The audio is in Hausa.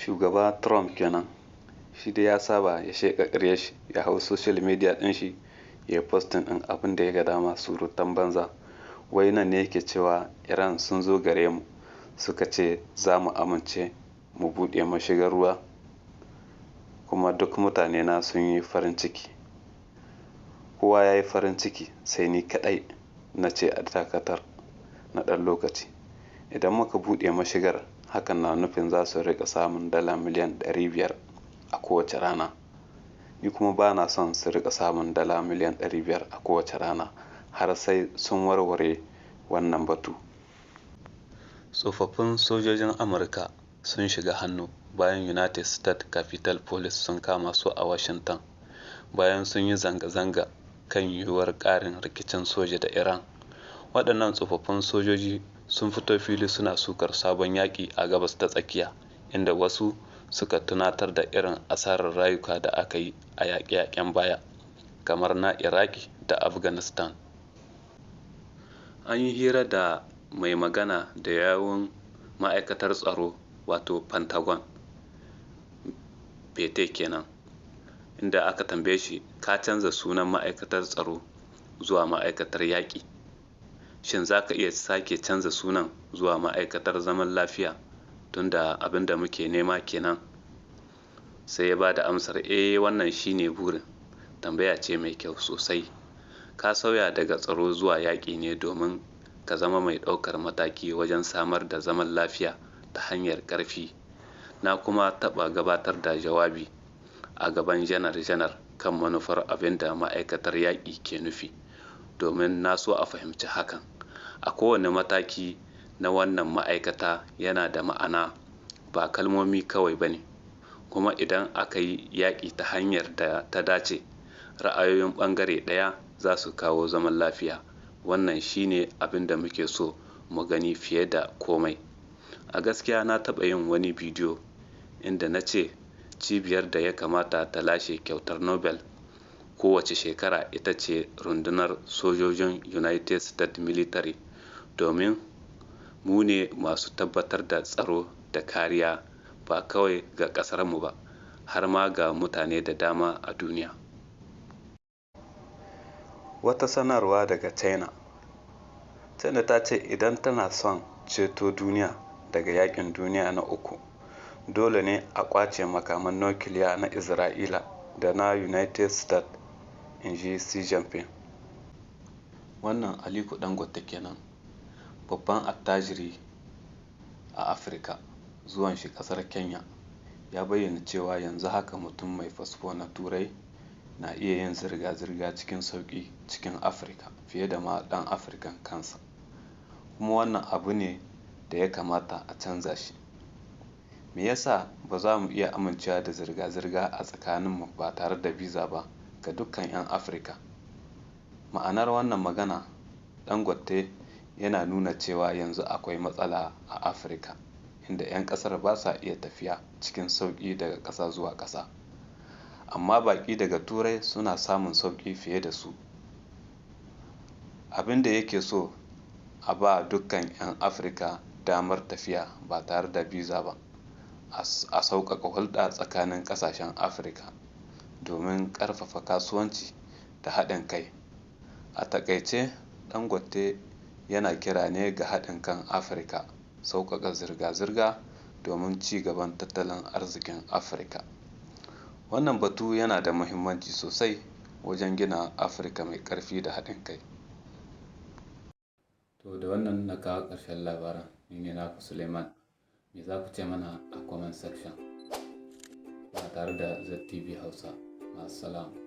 shugaba Trump kenan, shi dai ya saba ya sheƙa ƙaryar shi, ya hau social media ɗin shi ya postin ɗin abin da ya ga dama, surutan banza. Wai nan ne yake cewa Iran sun zo gare mu suka ce za mu amince mu buɗe mashigar ruwa, kuma duk mutane na sun yi farin ciki. Kowa ya yi farin ciki sai ni kaɗai na ce a dakatar na ɗan lokaci. Idan muka buɗe mashigar, hakan na nufin za su riƙa samun dala miliyan 500 a kowace rana. Ni kuma ba na son su riƙa samun dala miliyan 500 a kowace rana har sai sun warware wannan batu. Tsofaffin sojojin Amurka sun shiga hannu bayan United States Capitol Police sun kama su a Washington bayan sun yi zanga-zanga kan yiwuwar ƙarin rikicin soja da Iran. Waɗannan tsofaffin sojoji sun fito fili suna sukar sabon yaƙi a Gabas ta Tsakiya, inda wasu suka tunatar da irin asarar rayuka da aka yi a yaƙe-yaƙen baya, kamar na Iraki da Afghanistan. An yi hira da mai magana da yawun ma'aikatar tsaro, wato Pentagon, Pete kenan, inda aka tambaye shi, ka canza sunan ma'aikatar tsaro zuwa ma'aikatar yaƙi, shin za ka iya sake canza sunan zuwa ma'aikatar zaman lafiya tunda abin da muke nema kenan? Sai ya ba da amsar, wannan shine burin. Tambaya ce mai kyau sosai. Ka sauya daga tsaro zuwa yaƙi ne domin ka zama mai ɗaukar mataki wajen samar da zaman lafiya ta hanyar ƙarfi. Na kuma taɓa gabatar da jawabi a gaban janar-janar kan manufar abin da ma'aikatar yaƙi ke nufi, domin na so a fahimci hakan. A kowane mataki na wannan ma'aikata yana da ma'ana, ba kalmomi kawai ba ne. Kuma idan aka yi yaƙi ta hanyar da ta dace, ra'ayoyin ɓangare ɗaya za su kawo zaman lafiya. Wannan shine abin da muke so mu gani fiye da komai. A gaskiya na taɓa yin wani bidiyo inda na ce cibiyar da ya kamata ta lashe kyautar Nobel kowace shekara ita ce rundunar sojojin United States Military, domin mu ne masu tabbatar da tsaro da kariya ba kawai ga ƙasarmu ba, har ma ga mutane da dama a duniya. Wata sanarwa daga China ta ce idan tana son ceto duniya daga yaƙin duniya na uku, dole ne a ƙwace makaman nukiliya na Isra'ila da na United States, inji Xi Jinping. Wannan Aliko Dangote kenan, babban attajiri a Afirka. Zuwan shi ƙasar Kenya ya bayyana cewa yanzu haka mutum mai fasfo na Turai na iya yin zirga-zirga cikin sauƙi cikin Afirka fiye da ma ɗan Afirkan kansa. Kuma wannan abu ne da ya kamata a canza shi. Me yasa ba za mu iya amincewa da zirga-zirga a tsakaninmu ba tare da biza ba ga dukkan 'yan Afirka? Ma'anar wannan magana, Dangote yana nuna cewa yanzu akwai matsala a Afirka, inda 'yan ƙasar ba sa iya tafiya cikin sauƙi daga ƙasa zuwa ƙasa, amma baƙi daga Turai suna samun sauƙi fiye da su. Abin da yake so a ba dukkan 'yan Afirka damar tafiya ba tare da biza ba, a sauƙaƙa hulɗa tsakanin ƙasashen Afirka domin ƙarfafa kasuwanci da haɗin kai. A taƙaice, Dangote yana kira ne ga haɗin kan Afirka, sauƙaƙa zirga-zirga domin ci gaban tattalin arzikin Afirka. Wannan batu yana da muhimmanci sosai wajen gina Afirka mai ƙarfi da haɗin kai. To da wannan na kawo ƙarshen labaran. Ni ne naku Suleiman. Me za ku ce mana a comment section? Ba tare da ZTV Hausa. Ma'assalam.